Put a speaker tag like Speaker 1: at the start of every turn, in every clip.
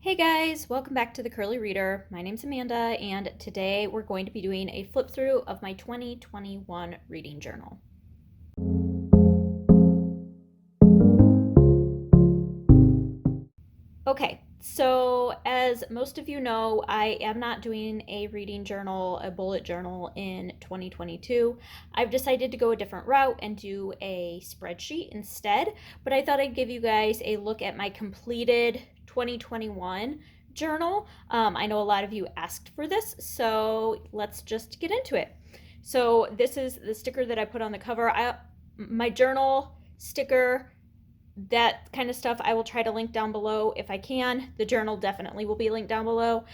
Speaker 1: Hey guys, welcome back to the Curly Reader. My name's Amanda, and today we're going to be doing a flip through of my 2021 reading journal. Okay, so as most of you know, I am not doing a reading journal, a bullet journal in 2022. I've decided to go a different route and do a spreadsheet instead, but I thought I'd give you guys a look at my completed 2021 journal. I know a lot of you asked for this, so let's just get into it. So this is the sticker that I put on the cover. My journal sticker, that kind of stuff, I will try to link down below if I can. The journal definitely will be linked down below.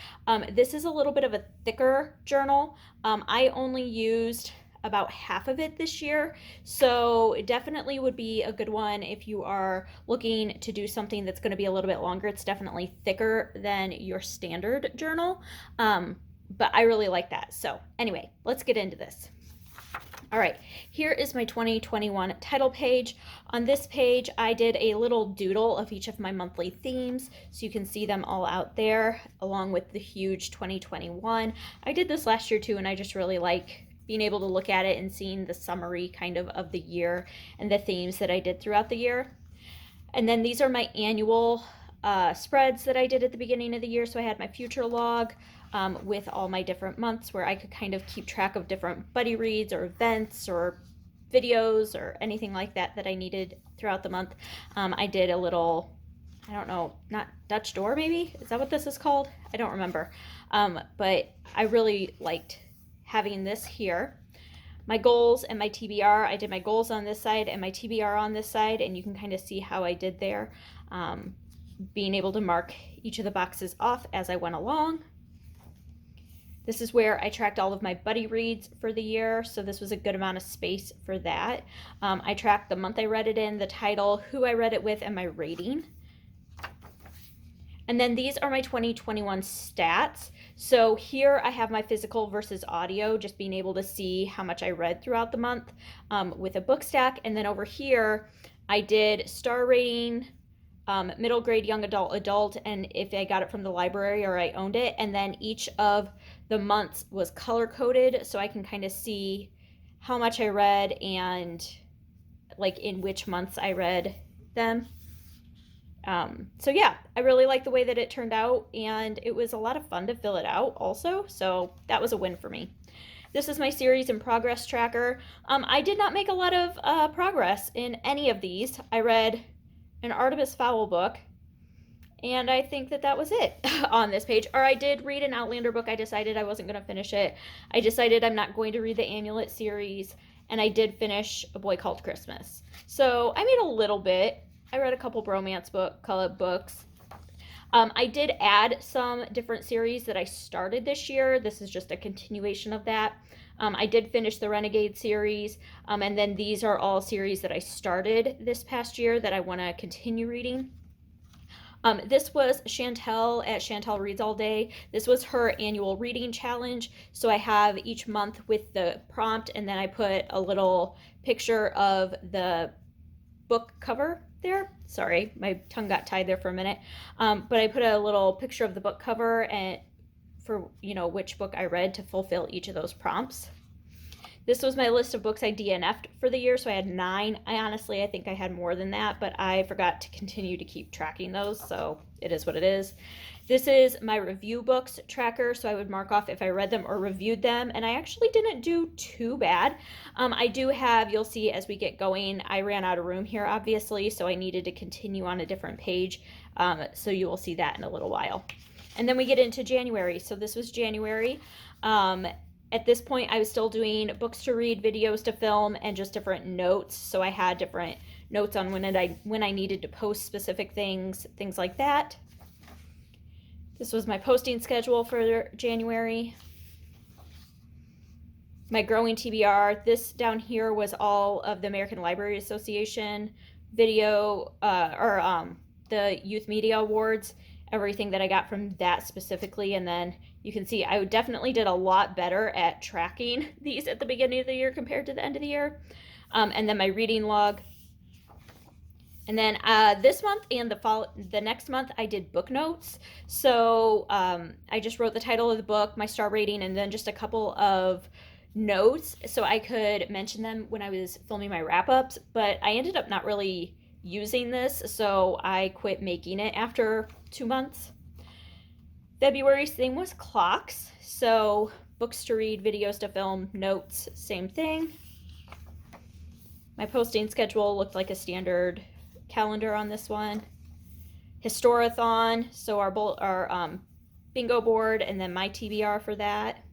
Speaker 1: This is a little bit of a thicker journal. I only used about half of it this year, so it definitely would be a good one if you are looking to do something that's going to be a little bit longer. It's definitely thicker than your standard journal, but I really like that. So anyway, let's get into this. All right, here is my 2021 title page. On this page, I did a little doodle of each of my monthly themes, so you can see them all out there, along with the huge 2021. I did this last year too, and I just really like being able to look at it and seeing the summary kind of the year and the themes that I did throughout the year. And then these are my annual spreads that I did at the beginning of the year. So I had my future log, with all my different months where I could kind of keep track of different buddy reads or events or videos or anything like that that I needed throughout the month. I did a little, I don't know, not Dutch door maybe? Is that what this is called? I don't remember. But I really liked having this here. My goals and my TBR, I did my goals on this side and my TBR on this side, and you can kind of see how I did there. Being able to mark each of the boxes off as I went along. This is where I tracked all of my buddy reads for the year, so this was a good amount of space for that. I tracked the month I read it in, the title, who I read it with, and my rating. And then these are my 2021 stats. So here I have my physical versus audio, just being able to see how much I read throughout the month, with a book stack. And then over here, I did star rating, middle grade, young adult, adult, and if I got it from the library or I owned it. And then each of the months was color coded, so I can kind of see how much I read and like in which months I read them. So yeah, I really like the way that it turned out, and it was a lot of fun to fill it out also, so that was a win for me. This is my series in progress tracker. I did not make a lot of progress in any of these. I read an Artemis Fowl book, and I think that was it on this page. Or I did read an Outlander book. I decided I wasn't going to finish it. I decided I'm not going to read the Amulet series, and I did finish A Boy Called Christmas. So I made a little bit. I read a couple bromance books. I did add some different series that I started this year. This is just a continuation of that. I did finish the Renegade series, and then these are all series that I started this past year that I want to continue reading. This was Chantel at Chantel Reads All Day. This was her annual reading challenge. So I have each month with the prompt, and then I put a little picture of the book cover there. Sorry, my tongue got tied there for a minute. But I put a little picture of the book cover and for, which book I read to fulfill each of those prompts. This was my list of books I DNF'd for the year, so I had 9. I think I had more than that, but I forgot to continue to keep tracking those, so it is what it is. This is my review books tracker, so I would mark off if I read them or reviewed them, and I actually didn't do too bad. I do have, you'll see as we get going, I ran out of room here, obviously, so I needed to continue on a different page, so you will see that in a little while. And then we get into January, so this was January. At this point, I was still doing books to read, videos to film, and just different notes. So I had different notes on when I needed to post specific things like that. This was my posting schedule for January. My growing TBR. This down here was all of the American Library Association video, the Youth Media Awards, everything that I got from that specifically. And then you can see I definitely did a lot better at tracking these at the beginning of the year compared to the end of the year. And then my reading log. And then this month and the next month, I did book notes. So I just wrote the title of the book, my star rating, and then just a couple of notes so I could mention them when I was filming my wrap-ups. But I ended up not really using this, so I quit making it after 2 months. February's theme was clocks. So books to read, videos to film, notes, same thing. My posting schedule looked like a standard calendar on this one. Historathon, so our bingo board, and then my TBR for that.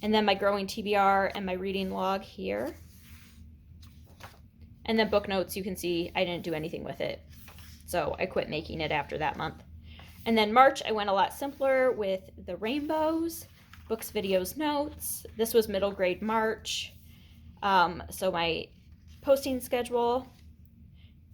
Speaker 1: And then my growing TBR and my reading log here. And then book notes, you can see I didn't do anything with it. So I quit making it after that month. And then March, I went a lot simpler with the rainbows, books, videos, notes. This was middle grade March. So my posting schedule,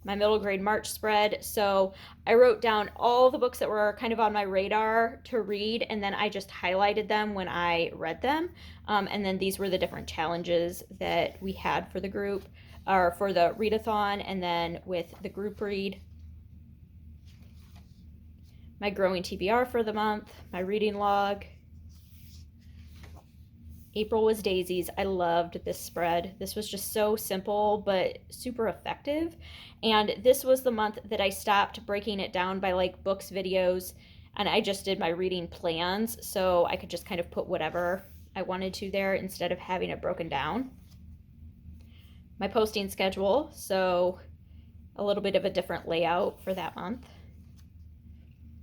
Speaker 1: my middle grade March spread. So I wrote down all the books that were kind of on my radar to read, and then I just highlighted them when I read them. And then these were the different challenges that we had for the group, or for the readathon, and then with the group read. My growing TBR for the month, my reading log. April was daisies. I loved this spread. This was just so simple but super effective. And this was the month that I stopped breaking it down by like books, videos, and I just did my reading plans, so I could just kind of put whatever I wanted to there instead of having it broken down. My posting schedule, so a little bit of a different layout for that month.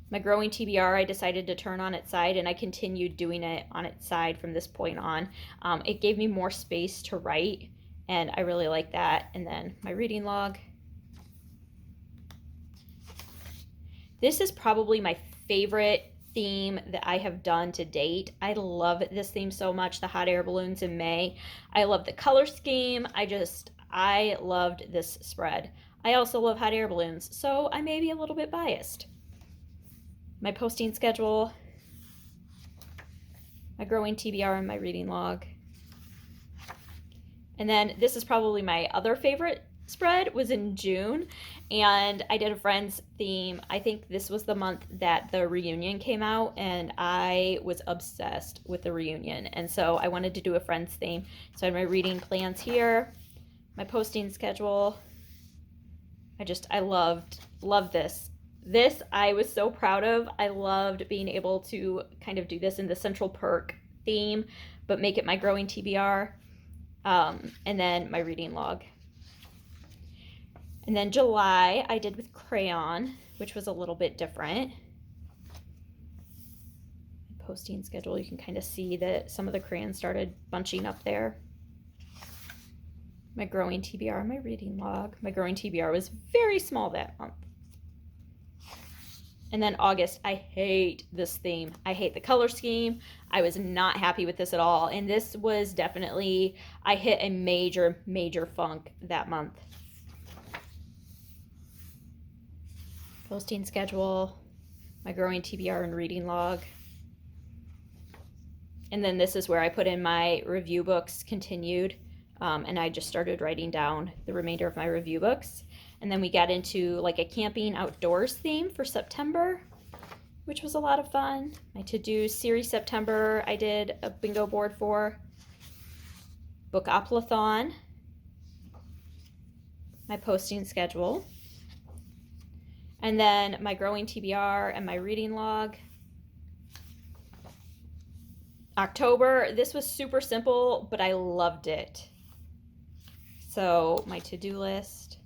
Speaker 1: My growing TBR, I decided to turn on its side, and I continued doing it on its side from this point on. It gave me more space to write, and I really like that. And then my reading log. This is probably my favorite theme that I have done to date. I love this theme so much, the hot air balloons in May. I love the color scheme. I loved this spread. I also love hot air balloons, so I may be a little bit biased. My posting schedule, my growing TBR, and my reading log. And then this is probably my other favorite spread, was in June, and I did a Friends theme. I think this was the month that the reunion came out, and I was obsessed with the reunion, and so I wanted to do a Friends theme. So I had my reading plans here, my posting schedule. I loved this. This I was so proud of. I loved being able to kind of do this in the Central Perk theme, but make it my growing TBR, and then my reading log. And then July I did with crayon, which was a little bit different. Posting schedule, you can kind of see that some of the crayons started bunching up there. My growing TBR, my reading log. My growing TBR was very small that month. And then August, I hate this theme. I hate the color scheme. I was not happy with this at all. And this was definitely, I hit a major, major funk that month. Posting schedule, my growing TBR and reading log. And then this is where I put in my review books continued. And I just started writing down the remainder of my review books. And then we got into like a camping outdoors theme for September, which was a lot of fun. My to-do series September, I did a bingo board for. Book-oplathon. My posting schedule. And then my growing TBR and my reading log. October, this was super simple, but I loved it. So my to-do list,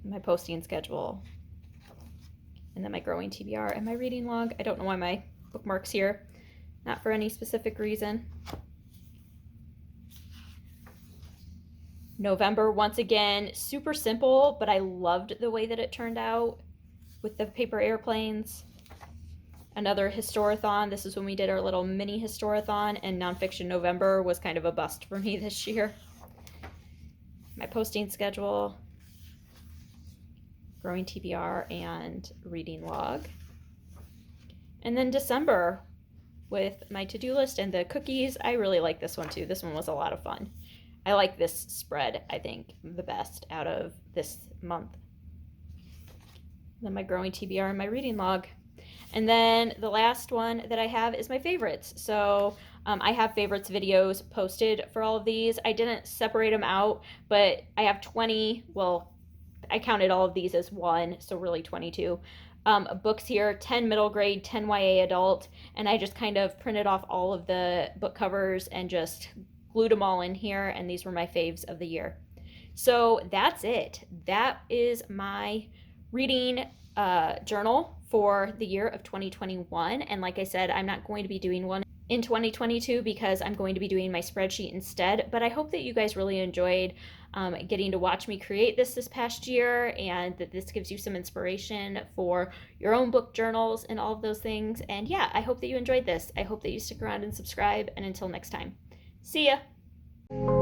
Speaker 1: my posting schedule, and then my growing TBR and my reading log. I don't know why my bookmark's here, not for any specific reason. November, once again, super simple, but I loved the way that it turned out with the paper airplanes. Another historathon. This is when we did our little mini historathon, and Nonfiction November was kind of a bust for me this year. My posting schedule, growing TBR, and reading log. And then December with my to-do list and the cookies. I really like this one too. This one was a lot of fun. I like this spread, I think, the best out of this month. Then my growing TBR and my reading log. And then the last one that I have is my favorites. So I have favorites videos posted for all of these. I didn't separate them out, but I have 20, well, I counted all of these as one, so really 22 books here, 10 middle grade, 10 YA adult, and I just kind of printed off all of the book covers and just glued them all in here, and these were my faves of the year. So that's it. That is my reading journal for the year of 2021. And like I said, I'm not going to be doing one in 2022 because I'm going to be doing my spreadsheet instead. But I hope that you guys really enjoyed getting to watch me create this past year, and that this gives you some inspiration for your own book journals and all of those things. And yeah, I hope that you enjoyed this. I hope that you stick around and subscribe. And until next time, see ya.